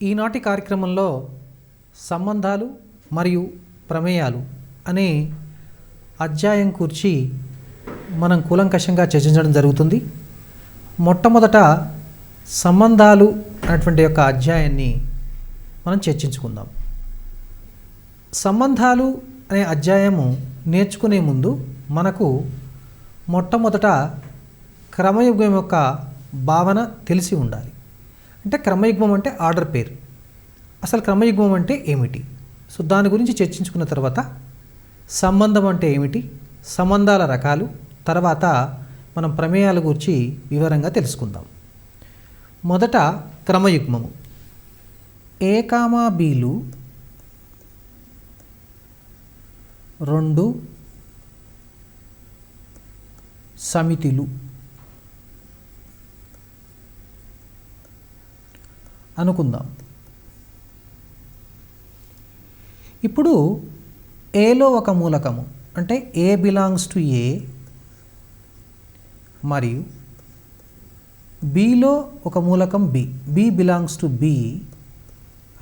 ఈనాటి కార్యక్రమంలో సంబంధాలు మరియు ప్రమేయాలు అనే అధ్యాయం గురించి మనం కూలంకషంగా చర్చించడం జరుగుతుంది. మొట్టమొదట సంబంధాలు అనేటువంటి యొక్క అధ్యాయాన్ని మనం చర్చించుకుందాం. సంబంధాలు అనే అధ్యాయము నేర్చుకునే ముందు మనకు మొట్టమొదట క్రమయుగ్మం యొక్క భావన తెలిసి ఉండాలి. అంటే క్రమయుగ్మం అంటే ఆర్డర్ పేర్. అసలు క్రమయుగ్మం అంటే ఏమిటి? సో దాని గురించి చర్చించుకున్న తర్వాత సంబంధం అంటే ఏమిటి, సంబంధాల రకాలు, తర్వాత మనం ప్రమేయాల గురించి వివరంగా తెలుసుకుందాం. మొదట క్రమయుగ్మము. ఏ కామా బీలు రెండు సమితిలు అనుకుందాం. ఇప్పుడు ఏలో ఒక మూలకము అంటే ఏ బిలాంగ్స్ టు ఏ మరియు బిలో ఒక మూలకం B, B belongs to B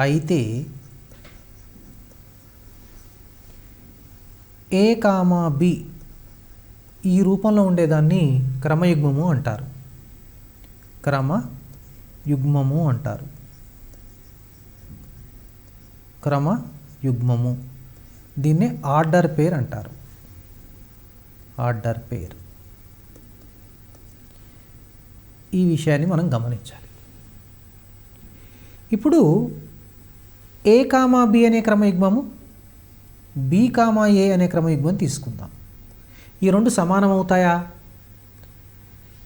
అయితే ఏ కామా బి ఈ రూపంలో ఉండేదాన్ని క్రమయుగ్మము అంటారు. క్రమయుగ్మము అంటారు. క్రమయుగ్మము దీన్నే ఆర్డర్ పేర్ అంటారు. ఆర్డర్ పేర్. ఈ విషయాన్ని మనం గమనించాలి. ఇప్పుడు ఏ కామా బి అనే క్రమయుగ్మము, బి కామా ఏ అనే క్రమయుగ్మం తీసుకుందాం. ఈ రెండు సమానం అవుతాయా?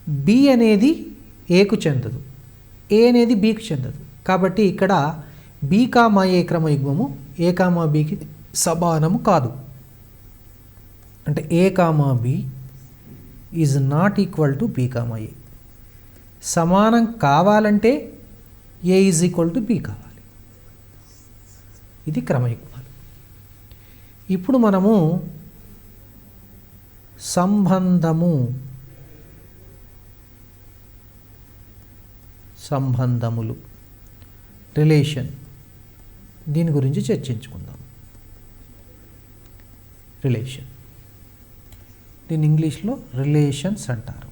బి అనేది ఏకు చెందదు, ఏ అనేది బికి చెందదు. కాబట్టి ఇక్కడ బి కామా ఏ క్రమయుగ్మము ఏ కామా బికి సమానము కాదు. అంటే A comma B is not equal to B comma A. సమానం కావాలంటే A is equal to B కావాలి. ఇది క్రమయుగ్మాలు. ఇప్పుడు మనము సంబంధములు రిలేషన్ దీని గురించి చర్చించుకుందాం. రిలేషన్ దీన్ని ఇంగ్లీష్లో రిలేషన్స్ అంటారు.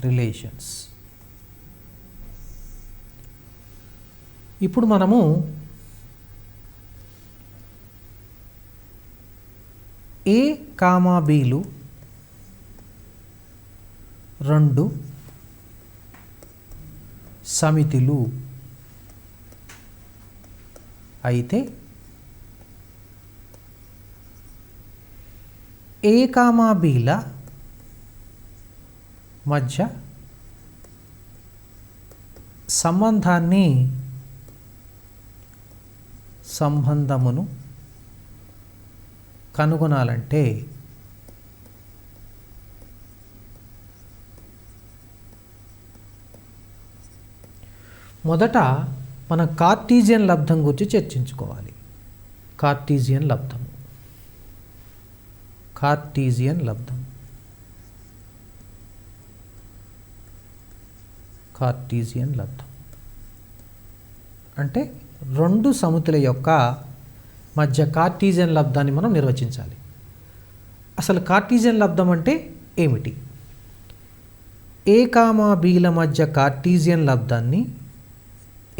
రిలేషన్స్. ఇప్పుడు మనము ఏ కామా బీలు రెండు సమితులు అయితే ఏ కామా బీల మధ్య సంబంధమును కనుగొనాలంటే మొదట మన కార్టీజియన్ లబ్ధం గురించి చర్చించుకోవాలి. కార్టీజియన్ లబ్ధం. కార్టీజియన్ లబ్ధం. కార్టీజియన్ లబ్ధం అంటే రెండు సమితుల యొక్క మధ్య కార్టీజియన్ లబ్ధాన్ని మనం నిర్వచించాలి. అసలు కార్టీజియన్ లబ్ధం అంటే ఏమిటి? ఏ కామా బీల మధ్య కార్టీజియన్ లబ్ధాన్ని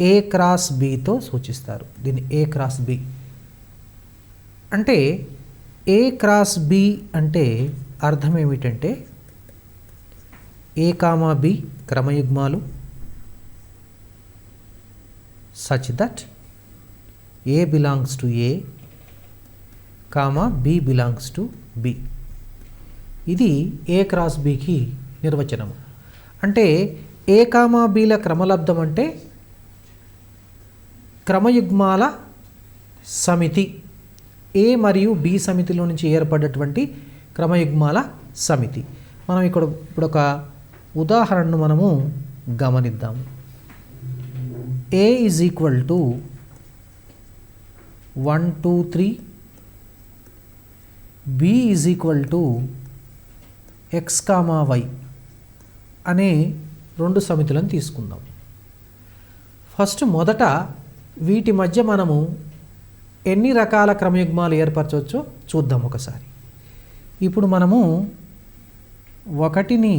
ఏ క్రాస్ బితో సూచిస్తారు. దీన్ని ఏ క్రాస్ బి అంటే ఏ క్రాస్ బి అంటే అర్థం ఏమిటంటే ఏ కామా బి క్రమయుగ్మాలు such that A belongs to A, comma B belongs to B. ఇది ఏ క్రాస్ బికి నిర్వచనము. అంటే ఏ కామా బిల క్రమలబ్ధం అంటే క్రమయుగ్మాల సమితి. ఏ మరియు బి సమితిలో నుంచి ఏర్పడ్డటువంటి క్రమయుగ్మాల సమితి. మనం ఇప్పుడు ఒక ఉదాహరణను మనము గమనిద్దాము. A is equal to 1 2 3, B is equal to x, y అనే రెండు సమితులను తీసుకుందాం. ఫస్ట్ మొదట వీటి మధ్య మనము ఎన్ని రకాల క్రమయుగ్మాలు ఏర్పరచవచ్చో చూద్దాం ఒకసారి. ఇప్పుడు మనము 1ని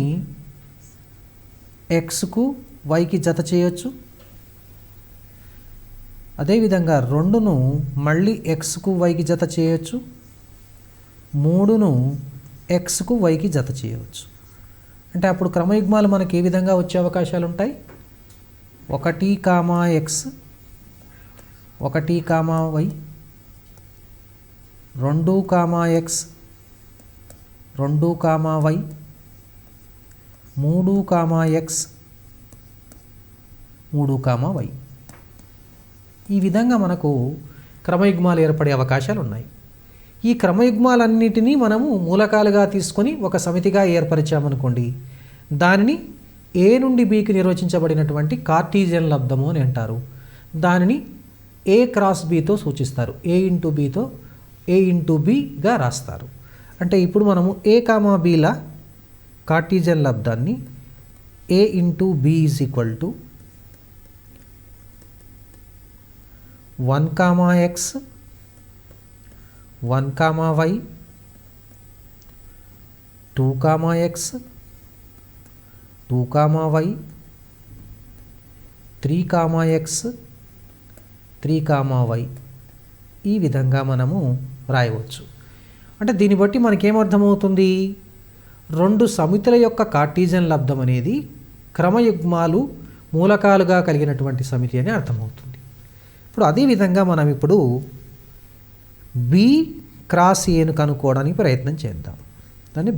xకు yకి జత చేయొచ్చు. అదేవిధంగా 2ను మళ్ళీ xకు yకి జత చేయొచ్చు. 3ను xకు yకి జత చేయవచ్చు. అంటే అప్పుడు క్రమయుగ్మాలు మనకి ఏ విధంగా వచ్చే అవకాశాలు ఉంటాయి? 1, x 1, y 2, x 2, y 3, x 3, y. ఈ విధంగా మనకు క్రమయుగ్మాలు ఏర్పడే అవకాశాలు ఉన్నాయి. ఈ క్రమయుగ్మాలన్నిటినీ మనము మూలకాలుగా తీసుకొని ఒక సమితిగా ఏర్పరిచామనుకోండి, దానిని ఏ నుండి బికి నిర్వచించబడినటువంటి కార్టీజియన్ లబ్ధము అని అంటారు. దానిని ఏ క్రాస్ బితో సూచిస్తారు. ఏ ఇంటూ బిగా రాస్తారు. అంటే ఇప్పుడు మనము ఏ కామా బిల కార్టీజియన్ లబ్ధాన్ని A into B is equal to 1, x 1, y 2, x 2, y 3, x 3, y ఈ విధంగా మనము రాయవచ్చు. అంటే దీన్ని బట్టి మనకేమర్థమవుతుంది? 2 సమితుల యొక్క కార్టీజియన్ లబ్ధం అనేది క్రమయుగ్మాలు మూలకాలుగా కలిగినటువంటి సమితి అని అర్థమవుతుంది. ఇప్పుడు అదేవిధంగా మనం ఇప్పుడు బి క్రాస్ ఏను కనుక్కోవడానికి ప్రయత్నం చేద్దాం. దాన్ని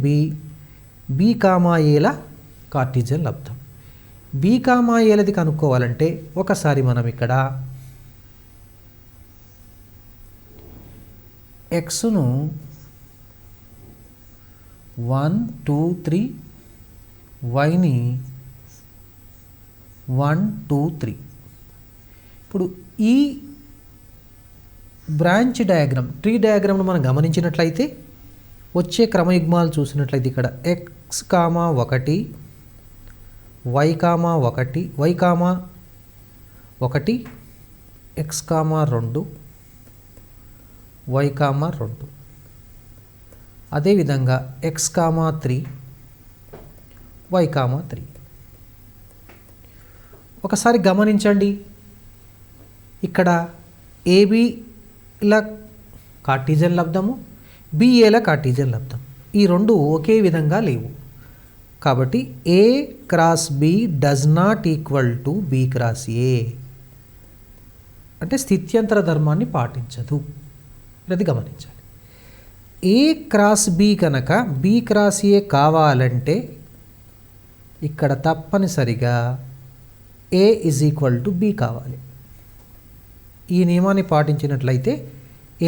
బి కామా ఏల కార్టీజియన్ లబ్ధం. బి కామా ఏలది కనుక్కోవాలంటే ఒకసారి మనం ఇక్కడ ఎక్స్ను 1, 2, 3 వైని 1, 2, 3. ఇప్పుడు ఈ బ్రాంచ్ డయాగ్రామ్, ట్రీ డయాగ్రామ్ను మనం గమనించినట్లయితే వచ్చే క్రమయుగ్మాలు చూసినట్లయితే ఇక్కడ x, 1 y, 1 x, 2 y, 2 అదేవిధంగా x, 3 y, 3. ఒకసారి గమనించండి, ఇక్కడ ఏబిల కార్టీజియన్ లబ్ధము, బిఏల కార్టీజియన్ లబ్ధం ఈ రెండు ఒకే విధంగా లేవు. కాబట్టి A cross B does not equal to B cross A, అంటే స్థిత్యంతర ధర్మాన్ని పాటించదు. అది గమనించాలి. ఏ క్రాస్ బి కనుక బి క్రాస్ ఏ కావాలంటే ఇక్కడ తప్పనిసరిగా A is equal to B కావాలి. ఈ నియమాన్ని పాటించినట్లయితే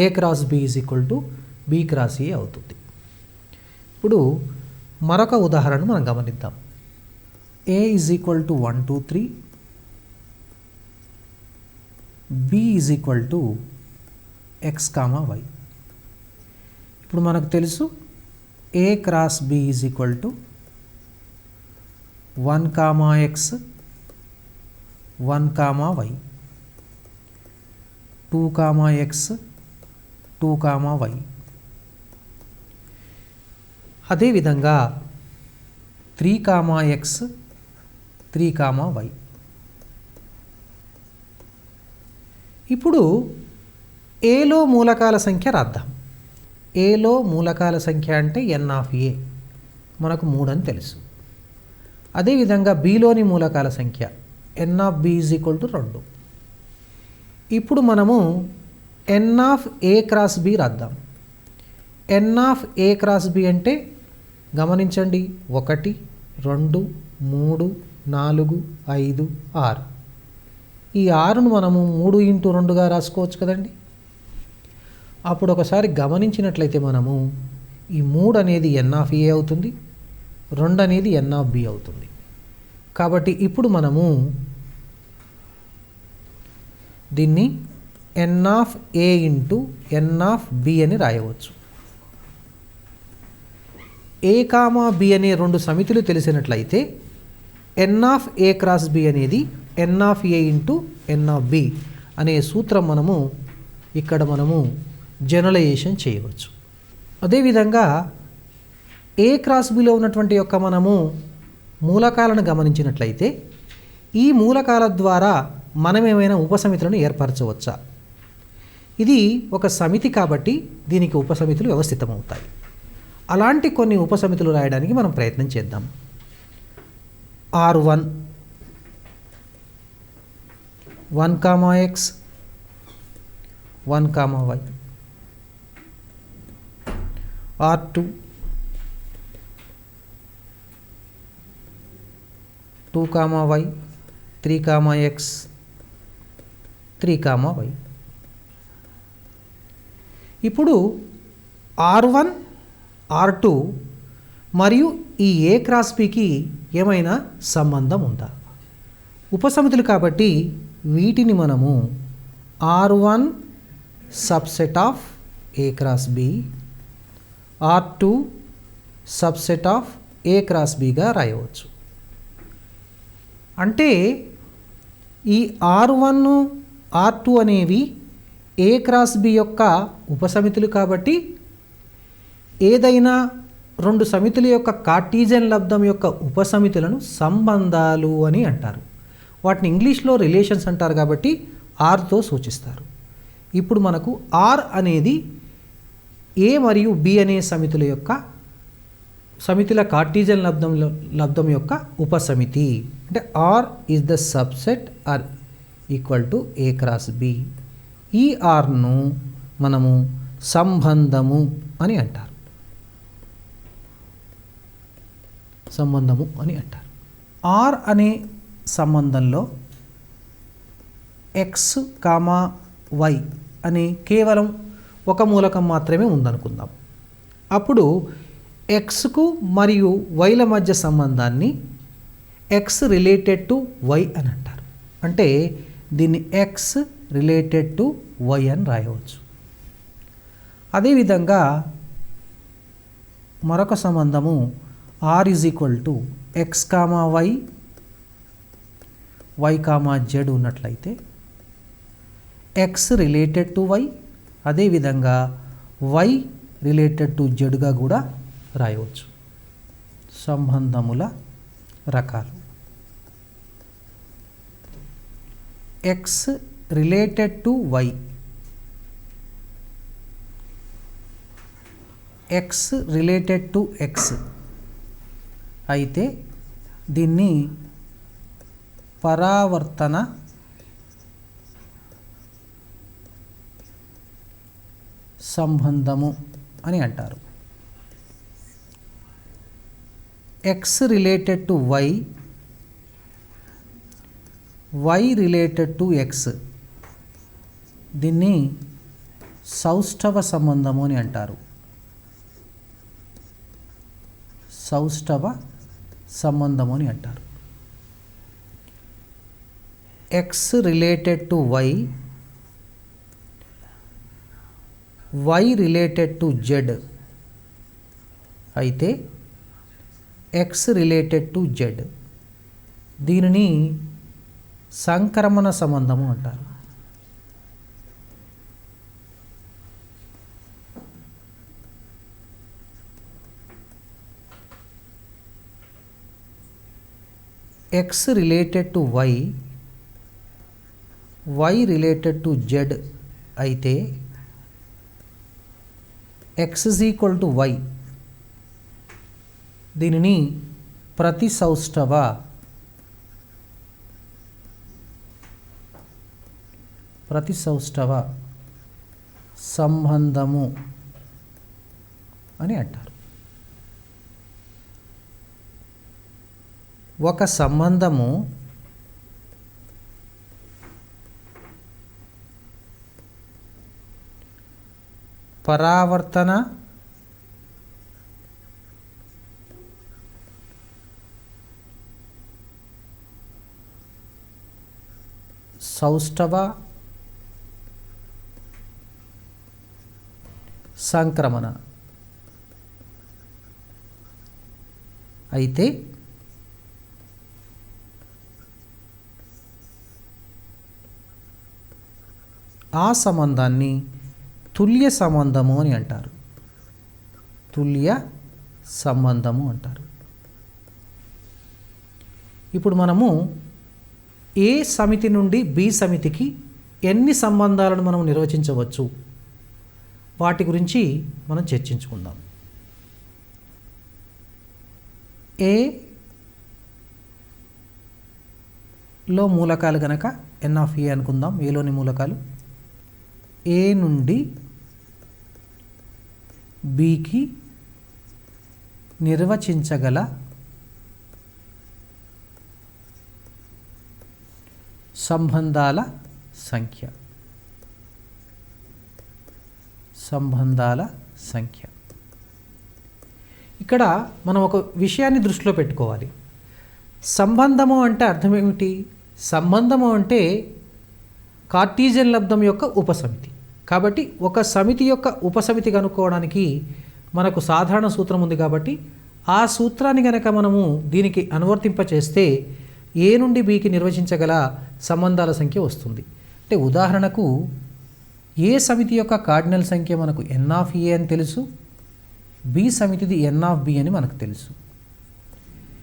A cross B is equal to B cross A అవుతుంది. ఇప్పుడు మరొక ఉదాహరణ మనం గమనిద్దాం. A is equal to 1, 2, 3 B is equal to X, Y. ఇప్పుడు మనకు తెలుసు ఏ cross B is equal to 1, x 1, y 2, x 2, y. అదేవిధంగా 3, x 3, y. ఇప్పుడు ఏలో మూలకాల సంఖ్య రాద్దాం. ఏలో మూలకాల సంఖ్య అంటే n ఆఫ్ ఏ మనకు 3 అని తెలుసు. అదేవిధంగా బిలోని మూలకాల సంఖ్య n of B is equal to 2. ఇప్పుడు మనము n of A cross B రాద్దాం. n of A cross B అంటే గమనించండి 1, 2, 3, 4, 5, 6. ఈ 6ను మనము 3 ఇంటూ 2గా రాసుకోవచ్చు కదండి. అప్పుడు ఒకసారి గమనించినట్లయితే మనము ఈ 3 అనేది n ఆఫ్ ఏ అవుతుంది, 2 అనేది n ఆఫ్ బి అవుతుంది. కాబట్టి ఇప్పుడు మనము దీన్ని n of A into n of B అని రాయవచ్చు. ఏ కామా బి అనే 2 సమితులు తెలిసినట్లయితే n of A cross B అనేది N of A into N of B అనే సూత్రం ఇక్కడ మనము జనరలైజేషన్ చేయవచ్చు. అదేవిధంగా ఏ క్రాస్ బిలో ఉన్నటువంటి యొక్క మనము మూలకాలను గమనించినట్లయితే ఈ మూలకాల ద్వారా మనం ఏమైనా ఉపసమితులను ఏర్పరచవచ్చా? ఇది ఒక సమితి కాబట్టి దీనికి ఉపసమితులు వ్యవస్థితమవుతాయి. అలాంటి కొన్ని ఉపసమితులు రాయడానికి మనం ప్రయత్నం చేద్దాం. R1 1, x 1, y. R2 2, y 3, x 3, y. ఇప్పుడు R1 R2 మరియు ఈ ఏ క్రాస్ బికి ఏమైనా సంబంధం ఉందా? ఉపసమితులు కాబట్టి వీటిని మనము R1 subset of A cross B, R2 subset of A cross బిగా రాయవచ్చు. అంటే ఈ R1 R2 అనేవి ఏ క్రాస్ బి యొక్క ఉపసమితులు కాబట్టి ఏదైనా రెండు సమితుల యొక్క కార్టీజియన్ లబ్దం యొక్క ఉపసమితులను సంబంధాలు అని అంటారు. వాటిని ఇంగ్లీష్లో రిలేషన్స్ అంటారు కాబట్టి ఆర్తో సూచిస్తారు. ఇప్పుడు మనకు ఆర్ అనేది ఏ మరియు బి అనే సమితుల కార్టీజియన్ లబ్దం యొక్క ఉపసమితి. అంటే R is the subset R equal to A cross B. ఈ ఆర్ను మనము సంబంధము అని అంటారు. ఆర్ అనే సంబంధంలో ఎక్స్ కామా వై అని కేవలం ఒక మూలకం మాత్రమే ఉందనుకుందాం. అప్పుడు ఎక్స్కు మరియు వైల మధ్య సంబంధాన్ని ఎక్స్ రిలేటెడ్ టు వై అని అంటారు. అంటే దీన్ని ఎక్స్ రిలేటెడ్ టు వై అని రాయవచ్చు. అదేవిధంగా మరొక సంబంధము R is equal to X comma Y, Y comma Z ఉన్నట్లయితే ఎక్స్ రిలేటెడ్ టు వై, అదేవిధంగా వై రిలేటెడ్ టు జెడ్గా కూడా రాయవచ్చు. సంబంధముల రకాలు X related to Y, X related to X అయితే దీన్ని పరావర్తన సంబంధము అని అంటారు. X related to Y, Y related to X దీన్ని సౌష్ఠవ సంబంధము అని అంటారు. సౌష్ఠవ సంబంధము అని అంటారు. X related to Y, Y related to Z అయితే ఎక్స్ రిలేటెడ్ టు జెడ్ దీనిని సంక్రమణ సంబంధము అంటారు. X related to Y, Y related to Z అయితే X is equal to Y దీనిని ప్రతిసౌష్ఠవ సంబంధము అని అంటారు. ఒక సంబంధము పరావర్తన సౌష్ఠవ సంక్రమణ అయితే ఆ సంబంధాన్ని తుల్య సంబంధము అని అంటారు. తుల్య సంబంధము అంటారు. ఇప్పుడు మనము ఏ సమితి నుండి బి సమితికి ఎన్ని సంబంధాలను మనం నిర్వచించవచ్చు వాటి గురించి మనం చర్చించుకుందాం. ఏలో మూలకాలు కనుక ఎన్ ఆఫ్ ఏ అనుకుందాం. ఏలోని మూలకాలు ఏ నుండి బికి నిర్వచించగల సంబంధాల సంఖ్య. ఇక్కడ మనం ఒక విషయాన్ని దృష్టిలో పెట్టుకోవాలి. సంబంధము అంటే అర్థం ఏమిటి? సంబంధము అంటే కార్టీజియన్ లబ్ధం యొక్క ఉపసమితి. కాబట్టి ఒక సమితి యొక్క ఉపసమితి కనుక్కోవడానికి మనకు సాధారణ సూత్రం ఉంది. కాబట్టి ఆ సూత్రాన్ని కనుక మనము దీనికి అనువర్తింపచేస్తే ఏ నుండి బికి నిర్వచించగల సంబంధాల సంఖ్య వస్తుంది. అంటే ఉదాహరణకు ఏ సమితి యొక్క కార్డినల్ సంఖ్య మనకు ఎన్ ఆఫ్ ఏ అని తెలుసు, బి సమితిది ఎన్ ఆఫ్ బి అని మనకు తెలుసు.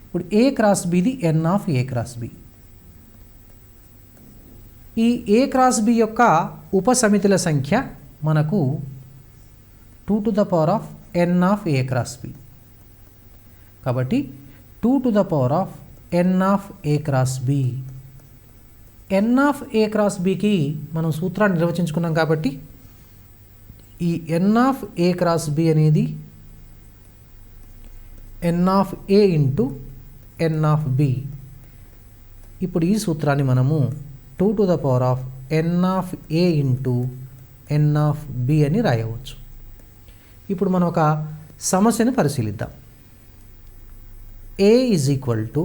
ఇప్పుడు ఏ క్రాస్ బిది N of A cross B. ఈ ఏ క్రాస్ బి యొక్క ఉపసమితుల సంఖ్య మనకు 2 n of A cross B. కాబట్టి 2 n of A cross B. N of A cross బికి మనం సూత్రాన్ని నిర్వచించుకున్నాం. కాబట్టి ఈ N of A cross B అనేది N of A into N of B. ఇప్పుడు ఈ సూత్రాన్ని మనము 2 n of A into N of B అని రాయవచ్చు. ఇప్పుడు మనం ఒక సమస్యను పరిశీలిద్దాం. A is equal to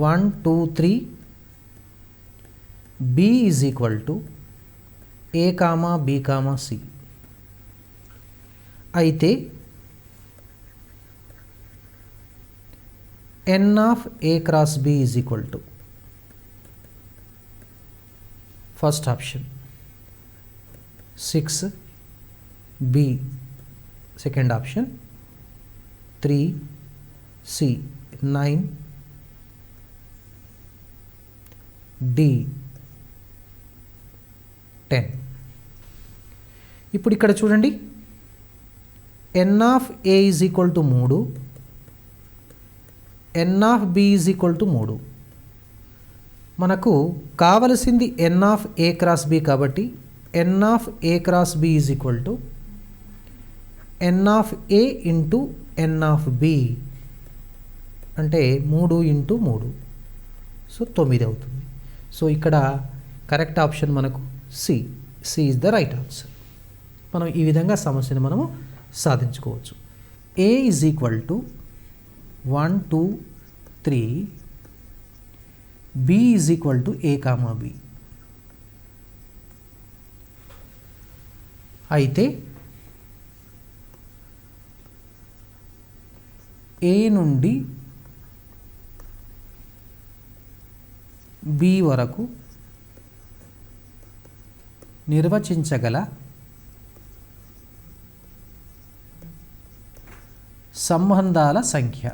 1 2 3, B is equal to A comma B comma C. అయితే N of A cross B is equal to first option 6, B second option 3, C 9, D 10. ఇప్పుడు ఇక్కడ చూడండి, N of A is equal to 3, N of B is equal to 3. మనకు కావలసింది N of A cross B. కాబట్టి N of A cross B is equal to N of A into N of B. అంటే 3 into 3, so 9 అవుతుంది. So ఇక్కడ correct option మనకు C. C is the right answer. మనం ఈ విధంగా సమస్యను మనము సాధించుకోవచ్చు. A is equal to 1 2 3, B is equal to A comma B. అయితే ఏ నుండి బి వరకు నిర్వచించగల సంబంధాల సంఖ్య.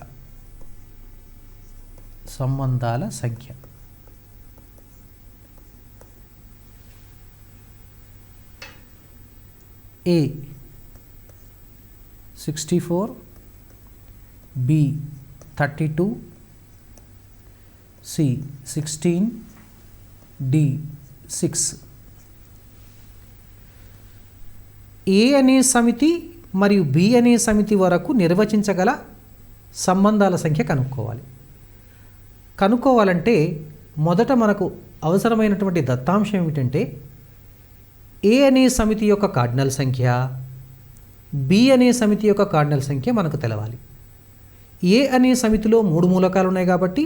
A 64, B 32, C 16, D 6. A అనే సమితి మరియు బి అనే సమితి వరకు నిర్వచించగల సంబంధాల సంఖ్య కనుక్కోవాలంటే మొదట మనకు అవసరమైనటువంటి దత్తాంశం ఏమిటంటే ఏ అనే సమితి యొక్క కార్డినల్ సంఖ్య, బి అనే సమితి యొక్క కార్డినల్ సంఖ్య మనకు తెలవాలి. ఏ అనే సమితిలో 3 మూలకాలు ఉన్నాయి కాబట్టి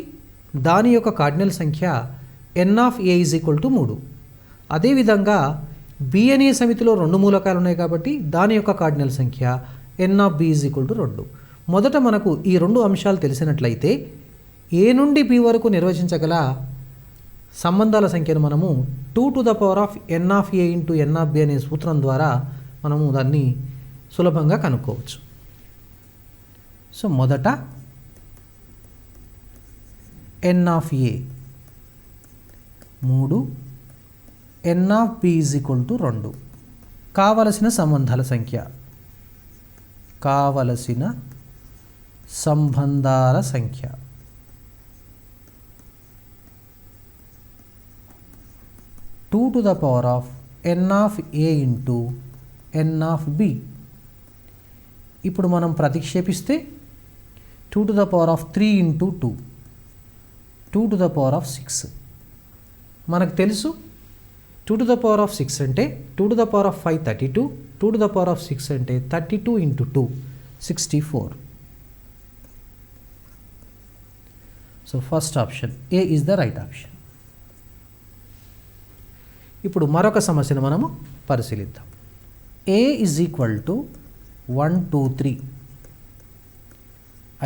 దాని యొక్క కార్డినల్ సంఖ్య N of A is equal to 3. అదేవిధంగా బి అనే సమితిలో 2 మూలకాలు ఉన్నాయి కాబట్టి దాని యొక్క కార్డినల్ సంఖ్య N of B is equal to 2. మొదట మనకు ఈ 2 అంశాలు తెలిసినట్లయితే ఏ నుండి బి వరకు నిర్వచించగల సంబంధాల సంఖ్యను మనము 2n of A into N of B అనే సూత్రం ద్వారా మనము దాన్ని సులభంగా కనుక్కోవచ్చు. సో మొదట N of A 3, N of B is equal to 2. కావలసిన సంబంధాల సంఖ్య 2n of A into N of B. ఇప్పుడు మనం ప్రతిక్షేపిస్తే 2 ఇంటూ 2 మనకు తెలుసు 2 అంటే 2 32, 2 అంటే 32 into 2 64. So first option A is the right option. ఇప్పుడు మరొక సమస్యను మనము పరిశీలిద్దాం. ఏ ఈజ్ ఈక్వల్ టు 1 2 3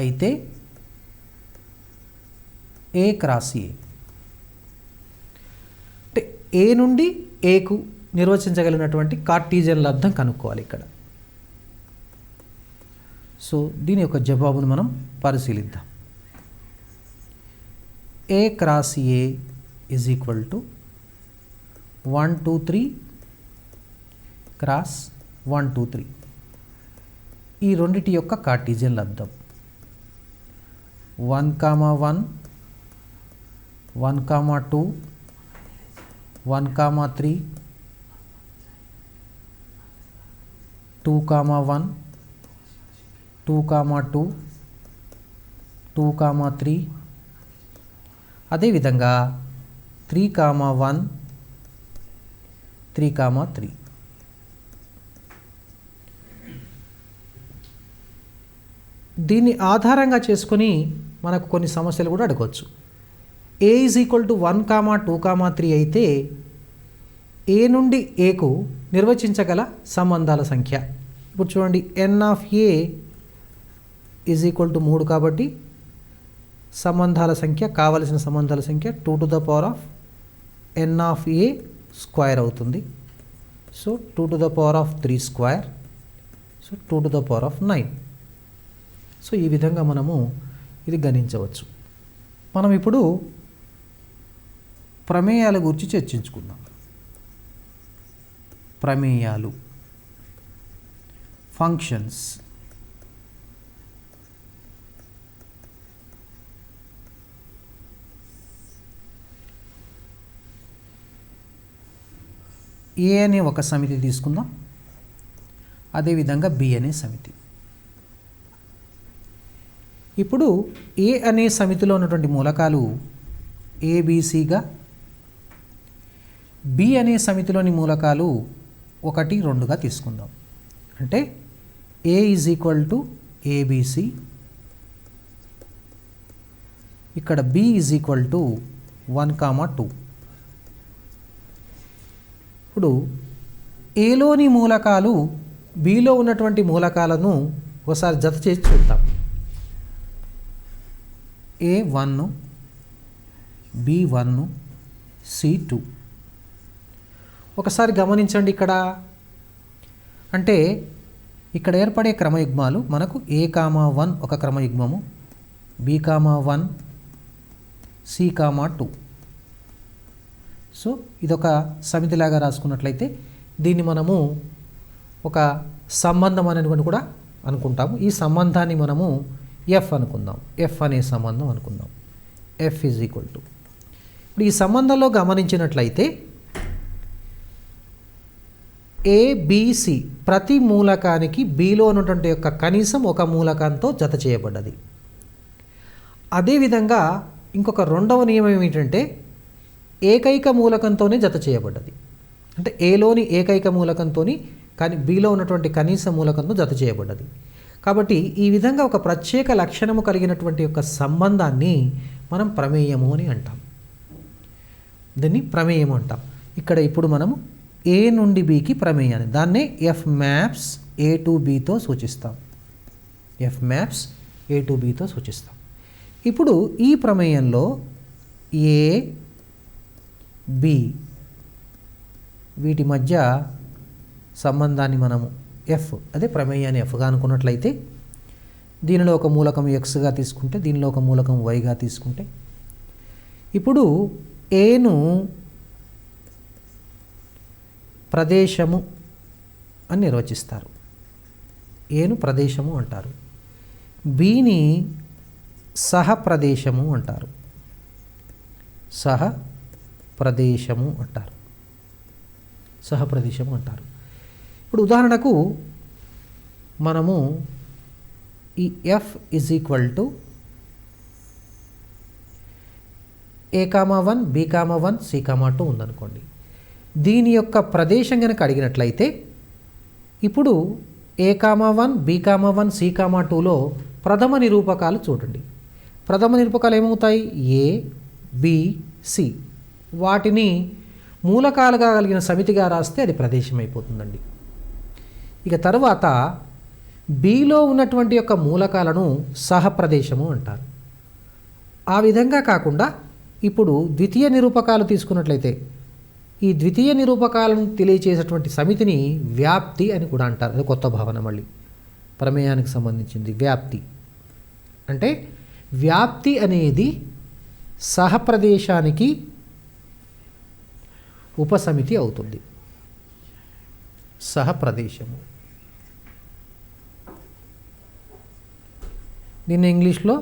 అయితే ఏ క్రాస్ ఏ అంటే ఏ నుండి ఏకు నిర్వచించగలిగినటువంటి కార్టీజియన్ లబ్ధం కనుక్కోవాలి ఇక్కడ. సో దీని యొక్క జవాబును మనం పరిశీలిద్దాం. A cross A is equal to 1 2 3 cross 1 2 3. ఈ రెండిటి యొక్క కార్టీజియన్ లబ్ధం 1, 1, 1, 2, 1, 3, 2, 1, 2, 2, 2, 3. అదేవిధంగా 3, 1, 3, 3. దీన్ని ఆధారంగా చేసుకొని మనకు కొన్ని సమస్యలు కూడా అడగవచ్చు. ఏ ఈజ్ ఈక్వల్ టు 1, 2, 3 అయితే ఏ నుండి ఏకు నిర్వచించగల సంబంధాల సంఖ్య. ఇప్పుడు చూడండి N of A is equal to 3 కాబట్టి సంబంధాల సంఖ్య కావలసిన సంబంధాల సంఖ్య 2n ఆఫ్ ఏ స్క్వేర్ అవుతుంది. So 2 square. సో 2 9. సో ఈ విధంగా మనము ఇది గణించవచ్చు. మనం ఇప్పుడు ప్రమేయాల గురించి చర్చించుకుందాం. ప్రమేయాలు, ఫంక్షన్స్. ఏ అనే ఒక సమితి తీసుకుందాం, అదేవిధంగా బి అనే సమితి. ఇప్పుడు ఏ అనే సమితిలో ఉన్నటువంటి మూలకాలు ఏబిసిగా, బి అనే సమితిలోని మూలకాలు 1 2గా తీసుకుందాం. అంటే ఏ ఈజ్ ఈక్వల్ టు ఏబిసి, ఇక్కడ బి ఈజ్ ఈక్వల్ టు 1, 2. ఇప్పుడు ఏలోని మూలకాలు బిలో ఉన్నటువంటి మూలకాలను ఒకసారి జత చేసి చూద్దాం. A1, B1, C2. ఒకసారి గమనించండి ఇక్కడ. అంటే ఇక్కడ ఏర్పడే క్రమయుగ్మాలు మనకు A1 ఒక క్రమయుగ్మము, B1, C2. సో ఇదొక సమితిలాగా రాసుకున్నట్లయితే దీన్ని మనము ఒక సంబంధం అనేటువంటి కూడా అనుకుంటాము. ఈ సంబంధాన్ని మనము ఎఫ్ అనుకుందాం. ఎఫ్ అనే సంబంధం అనుకుందాం. ఎఫ్ ఈజ్ ఈక్వల్ టు, ఇప్పుడు ఈ సంబంధంలో గమనించినట్లయితే ఏబిసి ప్రతి మూలకానికి బిలో ఉన్నటువంటి యొక్క కనీసం ఒక మూలకంతో జత చేయబడ్డది. అదేవిధంగా ఇంకొక రెండవ నియమం ఏమిటంటే ఏకైక మూలకంతోనే జత చేయబడ్డది. అంటే ఏలోని ఏకైక మూలకంతోని కానీ బిలో ఉన్నటువంటి కనీస మూలకంతో జత చేయబడ్డది. కాబట్టి ఈ విధంగా ఒక ప్రత్యేక లక్షణము కలిగినటువంటి యొక్క సంబంధాన్ని మనం ప్రమేయము అని అంటాం. దీన్ని ప్రమేయము అంటాం. ఇక్కడ ఇప్పుడు మనము ఏ నుండి బికి ప్రమేయాన్ని, దాన్నే ఎఫ్ మ్యాప్స్ ఏ టు బితో సూచిస్తాం. ఎఫ్ మ్యాప్స్ ఏ టు బితో సూచిస్తాం. ఇప్పుడు ఈ ప్రమేయంలో ఏ బి వీటి మధ్య సంబంధాన్ని మనము ఎఫ్ అదే ప్రమేయాన్ని ఎఫ్గా అనుకున్నట్లయితే దీనిలో ఒక మూలకం ఎక్స్గా తీసుకుంటే దీనిలో ఒక మూలకం వైగా తీసుకుంటే ఇప్పుడు ఏను ప్రదేశము అని నిర్వచిస్తారు. ఏను ప్రదేశము అంటారు. బిని సహప్రదేశము అంటారు. సహప్రదేశము అంటారు. సహప్రదేశము అంటారు. ఇప్పుడు ఉదాహరణకు మనము ఈ F is equal to A,1 B,1 C,2 ఉందనుకోండి. దీని యొక్క ప్రదేశం కనుక అడిగినట్లయితే ఇప్పుడు A,1 B,1 C,2లో ప్రథమ నిరూపకాలు చూడండి. ప్రథమ నిరూపకాలు ఏమవుతాయి? A, B, C. వాటిని మూలకాలుగా కలిగిన సమితిగా రాస్తే అది ప్రదేశం అయిపోతుందండి. ఇక తర్వాత బిలో ఉన్నటువంటి యొక్క మూలకాలను సహప్రదేశము అంటారు. ఆ విధంగా కాకుండా ఇప్పుడు ద్వితీయ నిరూపకాలు తీసుకున్నట్లయితే ఈ ద్వితీయ నిరూపకాలను తెలియచేసేటువంటి సమితిని వ్యాప్తి అని కూడా అంటారు. అది కొత్త భావన, మళ్ళీ ప్రమేయానికి సంబంధించింది. వ్యాప్తి అంటే వ్యాప్తి అనేది సహప్రదేశానికి ఉపసమితి అవుతుంది. సహప్రదేశము దీన్ని ఇంగ్లీష్లో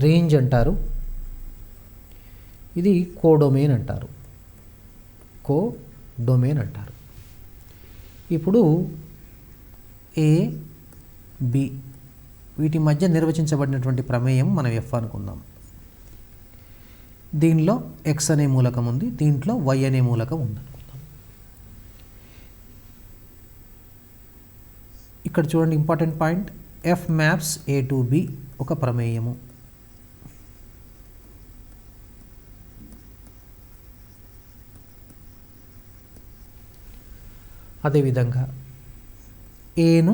రేంజ్ అంటారు. ఇది కోడొమైన్ అంటారు. కోడొమైన్ అంటారు. ఇప్పుడు ఏ, బి వీటి మధ్య నిర్వచించబడినటువంటి ప్రమేయం మనం ఎఫ్ అనుకుందాం. దీనిలో ఎక్స్ అనే మూలకం ఉంది, దీంట్లో వై అనే మూలకం ఉందనుకుందాం. ఇక్కడ చూడండి important point, F maps A to be ఒక ప్రమేయము. అదేవిధంగా ఏను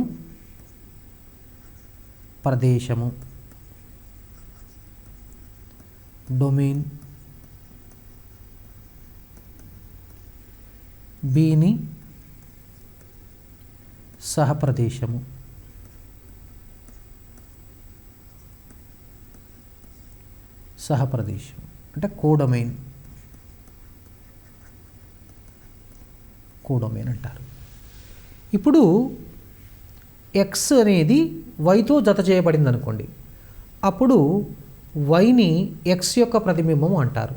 ప్రదేశము, డొమైన్, బిని సహప్రదేశము, సహప్రదేశం అంటే కోడొమైన్, కోడొమైన్ అంటారు. ఇప్పుడు ఎక్స్ అనేది వైతో జత చేయబడింది అనుకోండి, అప్పుడు వైని ఎక్స్ యొక్క ప్రతిబింబం అంటారు.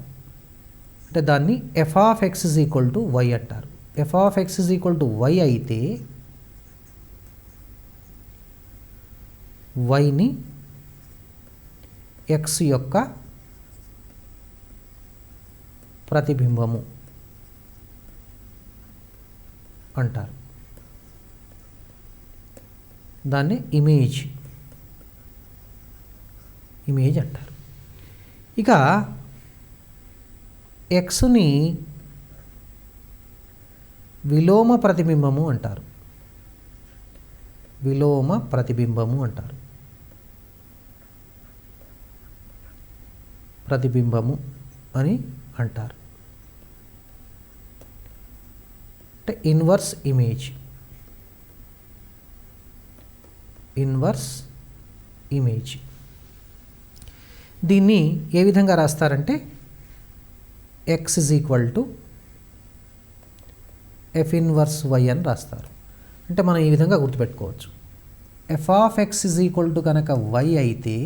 అంటే దాన్ని F of X is equal to Y అంటారు. F of X is equal to Y అయితే వైని ఎక్స్ యొక్క ప్రతిబింబము అంటారు. దాన్ని ఇమేజ్ అంటారు. ఇక ఎక్స్ని విలోమ ప్రతిబింబము అంటారు. విలోమ ప్రతిబింబము అంటారు. ప్రతిబింబము అని అంటారు. అంటే ఇన్వర్స్ ఇమేజ్. ఇన్వర్స్ ఇమేజ్ దీన్ని ఏ విధంగా రాస్తారంటే X is equal to F inverse Y అని రాస్తారు. అంటే మనం ఈ విధంగా గుర్తుపెట్టుకోవచ్చు. F of X is equal to కనుక వై అయితే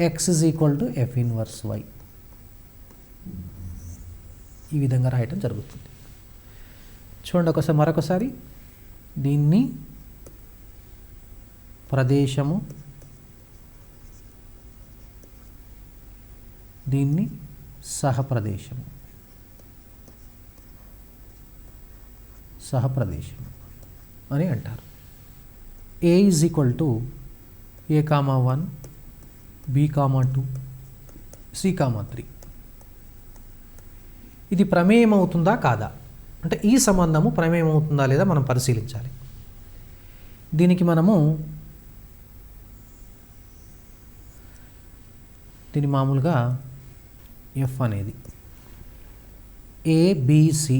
X is equal to F inverse Y, ఈ విధంగా రాయటం జరుగుతుంది. చూడండి మరొకసారి, దీన్ని ప్రదేశము, దీన్ని సహప్రదేశము, సహప్రదేశం అని అంటారు. A is equal to A,1 B,2 C,3. ఇది ప్రమేయం అవుతుందా కాదా అంటే ఈ సంబంధము ప్రమేయం అవుతుందా లేదా మనం పరిశీలించాలి. దీనికి మనము దీని మామూలుగా ఎఫ్ అనేది ఏబిసి,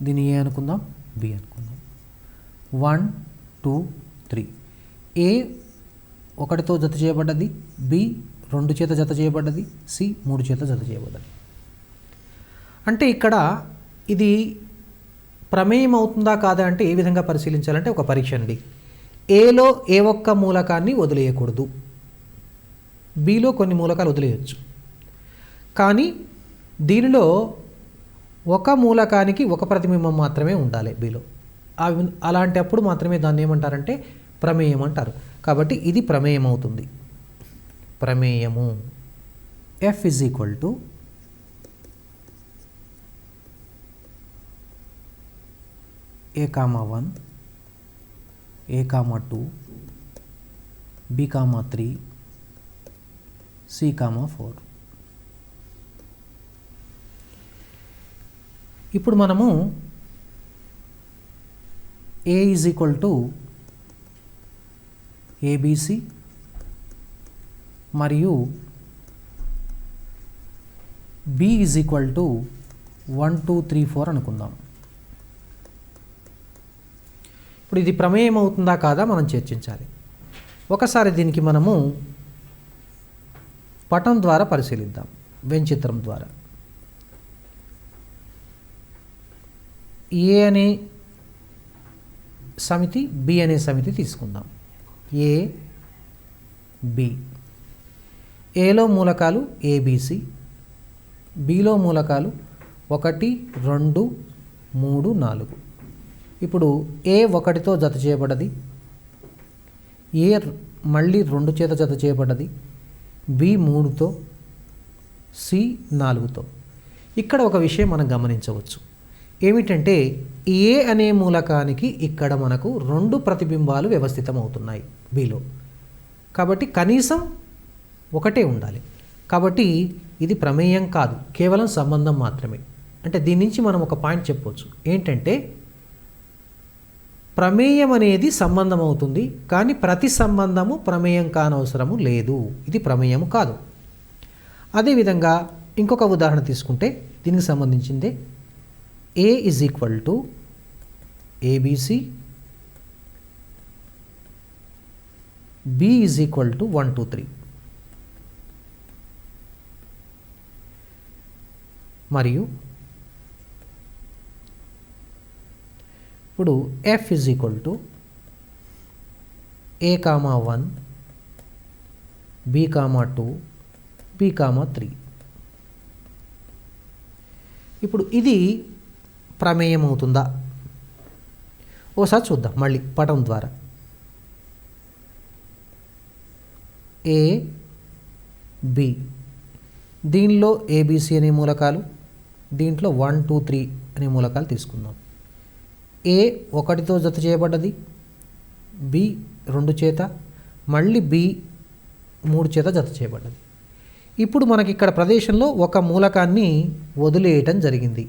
దీన్ని ఏ అనుకుందాం, బి అనుకుందాం. 1 2 3. ఏ 1తో జత చేయబడ్డది, బి 2 చేత జత చేయబడ్డది, సి 3 చేత జత చేయబడ్డది. అంటే ఇక్కడ ఇది ప్రమేయం అవుతుందా కాదా అంటే ఏ విధంగా పరిశీలించాలంటే ఒక పరీక్ష అండి. ఏలో ఏ ఒక్క మూలకాన్ని వదిలేయకూడదు, బిలో కొన్ని మూలకాలు వదిలేయచ్చు. కానీ దీనిలో ఒక మూలకానికి ఒక ప్రతిబింబం మాత్రమే ఉండాలి బిలో. అలాంటప్పుడు మాత్రమే దాన్ని ఏమంటారంటే ప్రమేయం అంటారు. కాబట్టి ఇది ప్రమేయం అవుతుంది. ప్రమేయము F is equal to A,1, A,2, B,3, C,4. ఇప్పుడు మనము A is equal to A B C మరియు B ఈజ్ ఈక్వల్ టు 1 2 3 4 అనుకుందాం. ఇప్పుడు ఇది ప్రమేయం అవుతుందా కాదా మనం చర్చించాలి. ఒకసారి దీనికి మనము పటం ద్వారా పరిశీలిద్దాం, వెంచిత్రం ద్వారా. ఏ అనే సమితి, బి అనే సమితి తీసుకుందాం. A B. ఏలో మూలకాలు ఏబిసి, బిలో మూలకాలు 1 2 3 4. ఇప్పుడు ఏ 1తో జత చేయబడ్డది, ఏ మళ్ళీ 2 చేత జత చేయబడ్డది, బి 3తో, సి 4తో. ఇక్కడ ఒక విషయం మనం గమనించవచ్చు. ఏమిటంటే ఏ అనే మూలకానికి ఇక్కడ మనకు 2 ప్రతిబింబాలు వ్యవస్థితం అవుతున్నాయి బిలో. కాబట్టి కనీసం ఒకటే ఉండాలి. కాబట్టి ఇది ప్రమేయం కాదు, కేవలం సంబంధం మాత్రమే. అంటే దీని నుంచి మనం ఒక పాయింట్ చెప్పవచ్చు. ఏంటంటే ప్రమేయం అనేది సంబంధం అవుతుంది, కానీ ప్రతి సంబంధము ప్రమేయం కానవసరము లేదు. ఇది ప్రమేయము కాదు. అదేవిధంగా ఇంకొక ఉదాహరణ తీసుకుంటే దీనికి సంబంధించిందే. A is equal to A B C, B is equal to 1 2 3 మరియు ఇప్పుడు F is equal to A,1, B,2, B,3. ఇప్పుడు ఇది ప్రమేయం అవుతుందా ఓసారి చూద్దాం మళ్ళీ పటం ద్వారా. ఏ బి, దీనిలో ఏబిసి అనే మూలకాలు, దీంట్లో 1 2 3 అనే మూలకాలు తీసుకుందాం. ఏ 1తో జత చేయబడ్డది, బి 2 చేత, మళ్ళీ బి 3 చేత జత చేయబడ్డది. ఇప్పుడు మనకి ఇక్కడ ప్రదేశంలో ఒక మూలకాన్ని వదిలేయటం జరిగింది.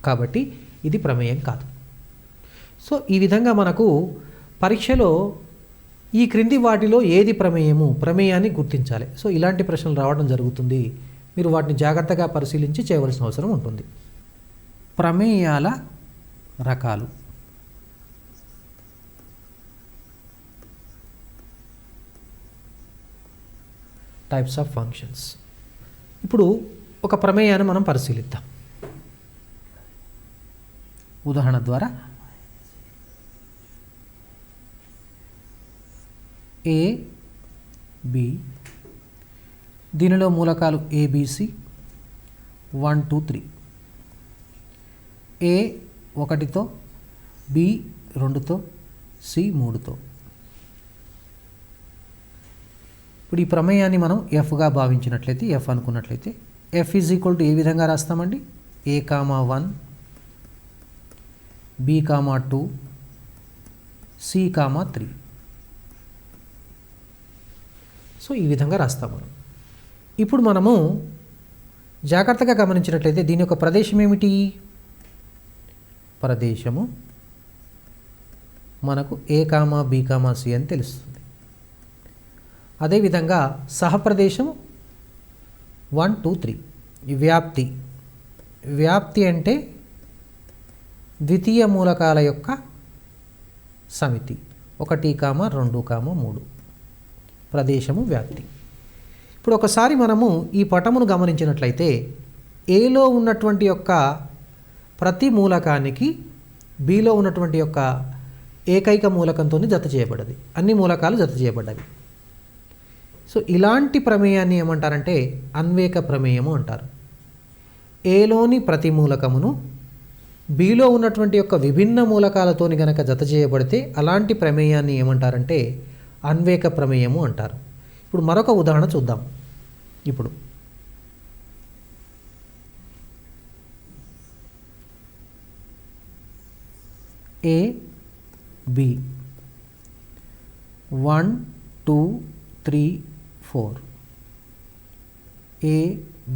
కాబట్టి ఇది ప్రమేయం కాదు. సో ఈ విధంగా మనకు పరీక్షలో ఈ క్రింది వాటిలో ఏది ప్రమేయాన్ని గుర్తించాలి. సో ఇలాంటి ప్రశ్నలు రావడం జరుగుతుంది. మీరు వాటిని జాగ్రత్తగా పరిశీలించి చేయవలసిన అవసరం ఉంటుంది. ప్రమేయాల రకాలు. Types of functions. ఇప్పుడు ఒక ప్రమేయాన్ని మనం పరిశీలిద్దాం ఉదాహరణ ద్వారా. ఏ బి, దీనిలో మూలకాలు ఏబిసి 1 2 3. ఏ 1తో, బి 2తో, సి 3తో. ఇప్పుడు ఈ ప్రమేయాన్ని మనం ఎఫ్గా భావించినట్లయితే, ఎఫ్ అనుకున్నట్లయితే ఎఫ్ ఈజ్ ఈక్వల్ టు ఏ విధంగా రాస్తామండి. A,1, B,2, C,3. సో ఈ విధంగా రాస్తాం మనం. ఇప్పుడు మనము జాగ్రత్తగా గమనించినట్లయితే దీని యొక్క ప్రదేశం ఏమిటి? ప్రదేశము మనకు ఏ కామా బి కామా సి అని తెలుస్తుంది. అదేవిధంగా సహప్రదేశం 1 2 3. వ్యాప్తి. వ్యాప్తి అంటే ద్వితీయ మూలకాల యొక్క సమితి 1 కామా 2 కామా 3. ప్రదేశము వ్యాప్తి. ఇప్పుడు ఒకసారి మనము ఈ పటమును గమనించినట్లయితే ఏలో ఉన్నటువంటి యొక్క ప్రతి మూలకానికి బిలో ఉన్నటువంటి యొక్క ఏకైక మూలకంతో జత చేయబడ్డది. అన్ని మూలకాలు జత చేయబడ్డవి. సో ఇలాంటి ప్రమేయాన్ని ఏమంటారంటే అన్వేక ప్రమేయము అంటారు. ఏలోని ప్రతి మూలకమును బిలో ఉన్నటువంటి యొక్క విభిన్న మూలకాలతోని గనక జత చేయబడితే అలాంటి ప్రమేయాన్ని ఏమంటారంటే అన్వేక ప్రమేయము అంటారు. ఇప్పుడు మరొక ఉదాహరణ చూద్దాం. ఇప్పుడు A B 1 2 3 4 A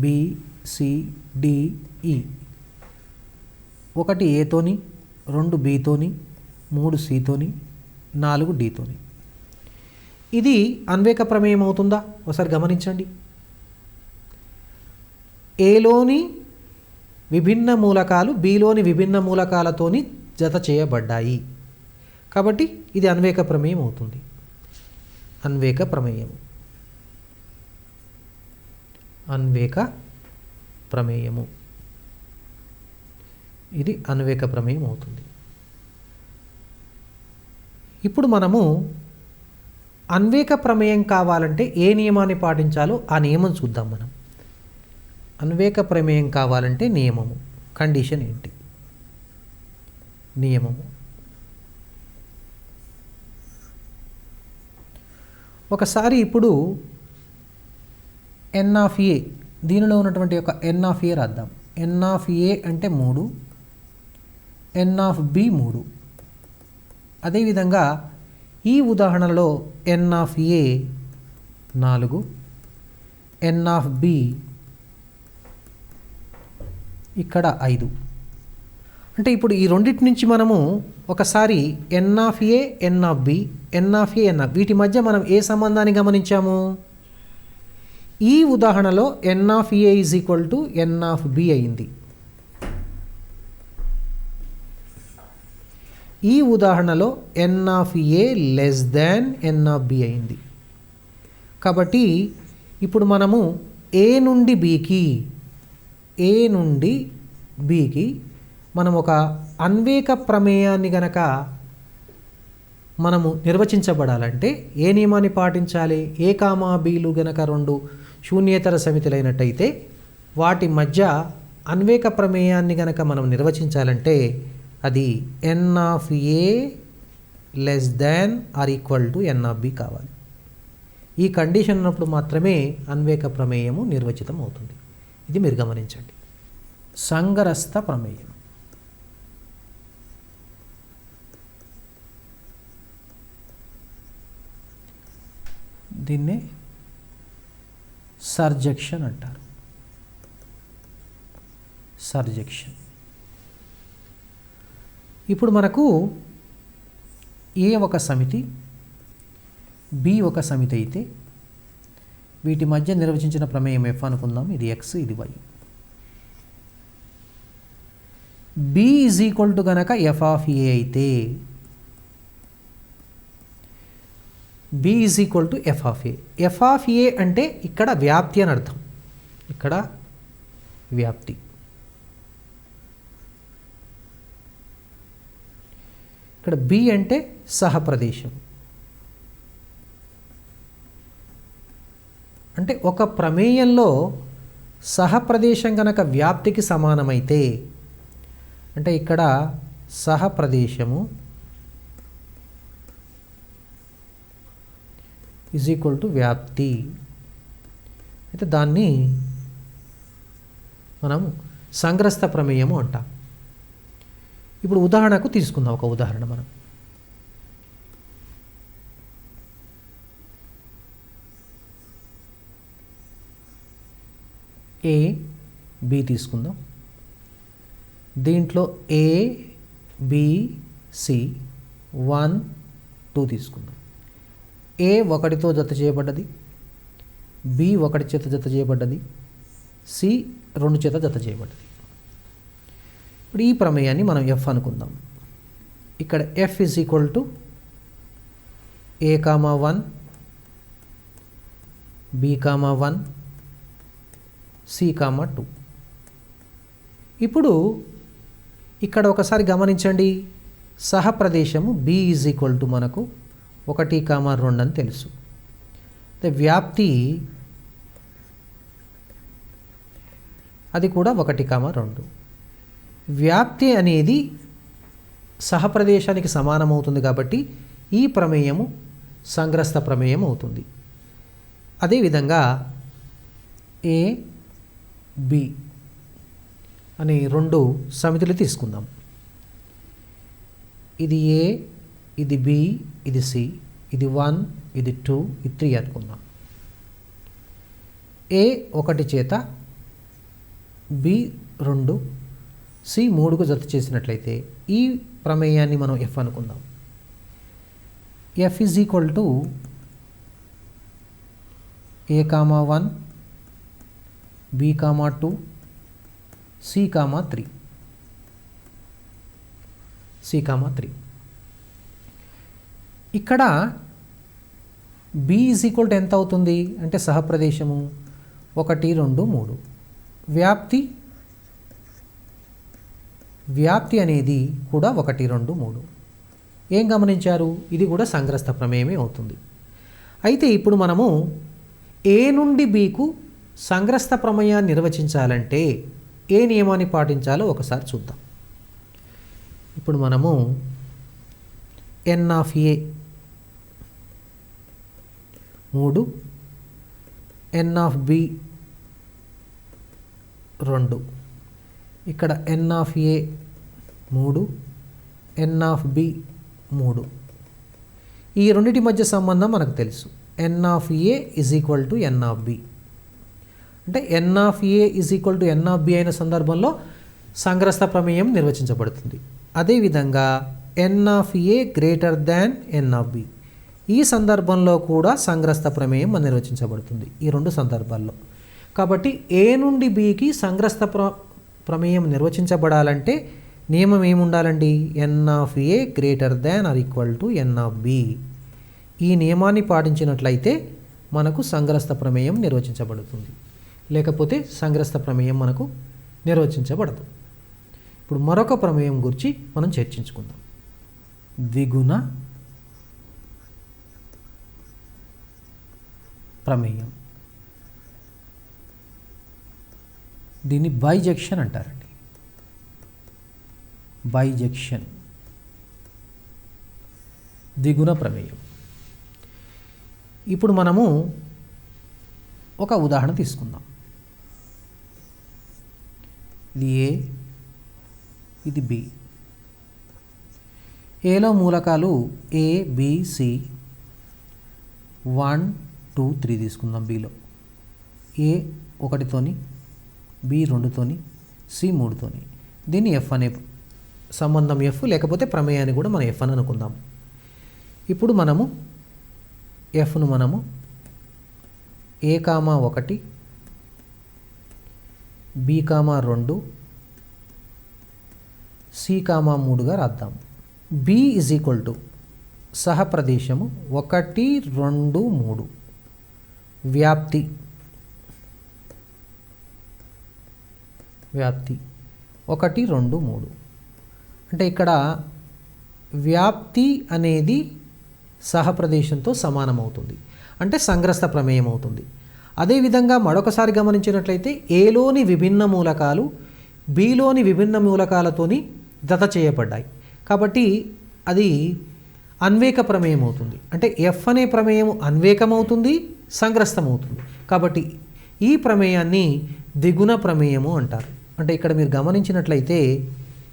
B C D ఈ 1 ఏతోని 2 బితోని 3 సితోని 4 డితోని. ఇది అన్వేక ప్రమేయం అవుతుందా? ఒకసారి గమనించండి. ఏలోని విభిన్న మూలకాలు బిలోని విభిన్న మూలకాలతోని జత చేయబడ్డాయి కాబట్టి ఇది అన్వేక ప్రమేయం అవుతుంది. అన్వేక ప్రమేయము. అన్వేక ప్రమేయము ఇది అన్వేక ప్రమేయం అవుతుంది. ఇప్పుడు మనము అన్వేక ప్రమేయం కావాలంటే ఏ నియమాన్ని పాటించాలో ఆ నియమం చూద్దాం. మనం అన్వేక ప్రమేయం కావాలంటే నియమము, కండిషన్ ఏంటి? నియమము. ఒకసారి ఇప్పుడు ఎన్ ఆఫ్ ఏ, దీనిలో ఉన్నటువంటి ఒక ఎన్ ఆఫ్ ఏ రాద్దాం. ఎన్ ఆఫ్ ఏ అంటే 3, ఎన్ ఆఫ్ బి 3. అదేవిధంగా ఈ ఉదాహరణలో N of A 4, N of B ఇక్కడ 5. అంటే ఇప్పుడు ఈ రెండింటి నుంచి మనము ఒకసారి N of A N of B, N of A N of వీటి మధ్య మనం ఏ సంబంధాన్ని గమనించాము? ఈ ఉదాహరణలో N of A is equal to N of B అయింది. ఈ ఉదాహరణలో N of A less than N of B అయింది. కాబట్టి ఇప్పుడు మనము ఏ నుండి బికి మనం ఒక అన్వేక ప్రమేయాన్ని గనక మనము నిర్వచించబడాలంటే ఏ నియమాన్ని పాటించాలి? ఏ కామా బీలు గనక 2 శూన్యేతర సమితులైనట్టయితే వాటి మధ్య అన్వేక ప్రమేయాన్ని గనక మనం నిర్వచించాలంటే అది N of A less than or equal to N of B కావాలి. ఈ కండిషన్ ఉన్నప్పుడు మాత్రమే అన్వేక ప్రమేయము నిర్వచితం అవుతుంది. ఇది మీరు గమనించండి. సంగరస్థ ప్రమేయం. దీన్నే సర్జెక్షన్ అంటారు. సర్జెక్షన్. ఇప్పుడు మనకు ఏ ఒక సమితి, బి ఒక సమితి అయితే వీటి మధ్య నిర్వచించిన ప్రమేయం ఎఫ్ అనుకుందాం. ఇది ఎక్స్, ఇది Y. B is equal to కనుక ఎఫ్ ఆఫ్ ఏ అయితే B is equal to F of A. F of A అంటే ఇక్కడ వ్యాప్తి అని అర్థం. ఇక్కడ వ్యాప్తి. ఇక్కడ బి అంటే సహప్రదేశం. అంటే ఒక ప్రమేయంలో సహప్రదేశం కనుక వ్యాప్తికి సమానమైతే అంటే ఇక్కడ సహప్రదేశము ఈజ్ ఈక్వల్ టు వ్యాప్తి అయితే దాన్ని మనం సంగ్రస్త ప్రమేయము అంటాం. ఇప్పుడు ఉదాహరణకు తీసుకుందాం. ఒక ఉదాహరణ మనం ఏ బి తీసుకుందాం. దీంట్లో ఏ బి సి 1 2 తీసుకుందాం. ఏ 1తో జత చేయబడ్డది, బి 1 చేత జత చేయబడ్డది, సి 2 చేత జత చేయబడ్డది. ఇప్పుడు ఈ ప్రమేయాన్ని మనం ఎఫ్ అనుకుందాం. ఇక్కడ F is equal to A comma 1, B comma 1, C comma 2. ఇప్పుడు ఇక్కడ ఒకసారి గమనించండి, సహప్రదేశము బి ఈజ్ ఈక్వల్ టు మనకు 1,2 అని తెలుసు. వ్యాప్తి అది కూడా 1,2. వ్యాప్తి అనేది సహప్రదేశానికి సమానమవుతుంది కాబట్టి ఈ ప్రమేయము సంగ్రస్త ప్రమేయం అవుతుంది. అదేవిధంగా ఏ బి అనే 2 సమితులు తీసుకుందాం. ఇది ఏ, ఇది బి, ఇది సి, ఇది 1, ఇది 2, ఇది 3 అనుకుందాం. ఏ 1 చేత, బి 2, సి 3కు జత చేసినట్లయితే ఈ ప్రమేయాన్ని మనం ఎఫ్ అనుకుందాం. F is equal to A comma 1, B comma 2, C comma 3. ఇక్కడ బి ఈజ్ ఈక్వల్ టు ఎంత అవుతుంది అంటే సహప్రదేశము 1 2 3. వ్యాప్తి అనేది కూడా 1 2 3. ఏం గమనించారు, ఇది కూడా సంగ్రస్త ప్రమేయమే అవుతుంది. అయితే ఇప్పుడు మనము ఏ నుండి బికు సంగ్రస్త ప్రమేయాన్ని నిర్వచించాలంటే ఏ నియమాన్ని పాటించాలో ఒకసారి చూద్దాం. ఇప్పుడు మనము N of A 3, N of B 2, ఇక్కడ N of A 3, N of B 3. ఈ రెండింటి మధ్య సంబంధం మనకు తెలుసు. N of A is equal to N of B. అంటే N of A is equal to N of B అయిన సందర్భంలో సంగ్రస్త ప్రమేయం నిర్వచించబడుతుంది. అదేవిధంగా N of A greater than N of B, ఈ సందర్భంలో కూడా సంగ్రస్త ప్రమేయం నిర్వచించబడుతుంది ఈ 2 సందర్భాల్లో. కాబట్టి ఏ నుండి బికి సంగ్రస్త ప్రమేయం నిర్వచించబడాలంటే నియమం ఏముండాలండి, N of A greater than or equal to N of B. ఈ నియమాన్ని పాటించినట్లయితే మనకు సంగ్రస్త ప్రమేయం నిర్వచించబడుతుంది, లేకపోతే సంగ్రస్త ప్రమేయం మనకు నిర్వచించబడదు. ఇప్పుడు మరొక ప్రమేయం గురించి మనం చర్చించుకుందాం. ద్విగుణ ప్రమేయం. దీన్ని బైజెక్షన్ అంటారండి. బైజెక్షన్, ద్విగుణ ప్రమేయం. ఇప్పుడు మనము ఒక ఉదాహరణ తీసుకుందాం. ఇది ఏ, ఇది బి. ఏలో మూలకాలు ఏ, బి, సి. 1 2 3 తీసుకుందాం. బిలో ఏ 1తోని, బి 2తోని, సి 3తోని. దీన్ని ఎఫ్ అనే సంబంధం ఎఫ్, లేకపోతే ప్రమేయాన్ని కూడా మనం ఎఫ్ అని అనుకుందాం. ఇప్పుడు మనము ఎఫ్ను మనము A comma 1, B comma 2, C comma 3గా రాద్దాం. బి ఈజ్ ఈక్వల్ టు సహప్రదేశము 1 2 3. వ్యాప్తి 1 2 3. అంటే ఇక్కడ వ్యాప్తి అనేది సహప్రదేశంతో సమానమవుతుంది, అంటే సంగ్రస్త ప్రమేయం అవుతుంది. అదేవిధంగా మరొకసారి గమనించినట్లయితే ఏలోని విభిన్న మూలకాలు బిలోని విభిన్న మూలకాలతోని జత చేయబడ్డాయి కాబట్టి అది అన్వేక ప్రమేయం అవుతుంది. అంటే ఎఫ్ అనే ప్రమేయం అన్వేకమవుతుంది, సంగ్రస్తమవుతుంది. కాబట్టి ఈ ప్రమేయాన్ని ద్విగుణ ప్రమేయము అంటారు. అంటే ఇక్కడ మీరు గమనించినట్లయితే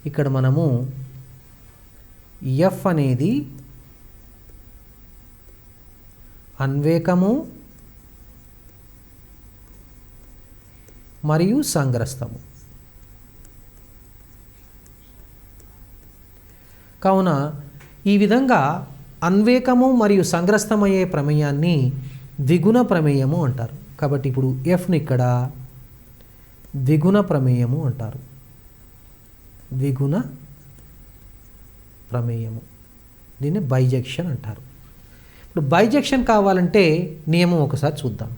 ఇక్కడ మనము ఎఫ్ అనేది అన్వేకము మరియు సంగ్రస్తము. కావున ఈ విధంగా అన్వేకము మరియు సంగ్రస్తమయ్యే ప్రమేయాన్ని ద్విగుణ ప్రమేయము అంటారు. కాబట్టి ఇప్పుడు ఎఫ్ని ఇక్కడ ద్విగుణ ప్రమేయము అంటారు. ద్విగుణ ప్రమేయము, దీన్ని బైజెక్షన్ అంటారు. ఇప్పుడు బైజెక్షన్ కావాలంటే నియమం ఒకసారి చూద్దాం.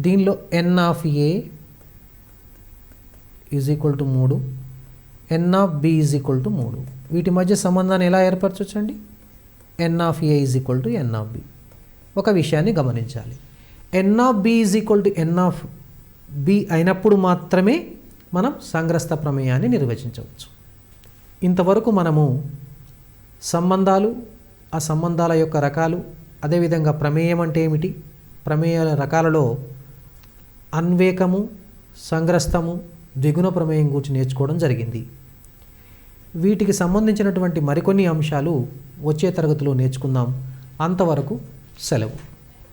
దీనిలో N of A is equal to 3, N of B is equal to 3. వీటి మధ్య సంబంధాన్ని ఎలా ఏర్పరచవచ్చండి? N of A is equal to N of B. ఒక విషయాన్ని గమనించాలి, N of B is equal to N of B అయినప్పుడు మాత్రమే మనం సంగ్రస్త ప్రమేయాన్ని నిర్వచించవచ్చు. ఇంతవరకు మనము సంబంధాలు, ఆ సంబంధాల యొక్క రకాలు, అదేవిధంగా ప్రమేయం అంటే ఏమిటి, ప్రమేయాల రకాలలో అన్వేకము, సంగ్రస్తము, ద్విగుణ ప్రమేయం గురించి నేర్చుకోవడం జరిగింది. వీటికి సంబంధించినటువంటి మరికొన్ని అంశాలు వచ్చే తరగతిలో నేర్చుకుందాం. అంతవరకు సెలవు.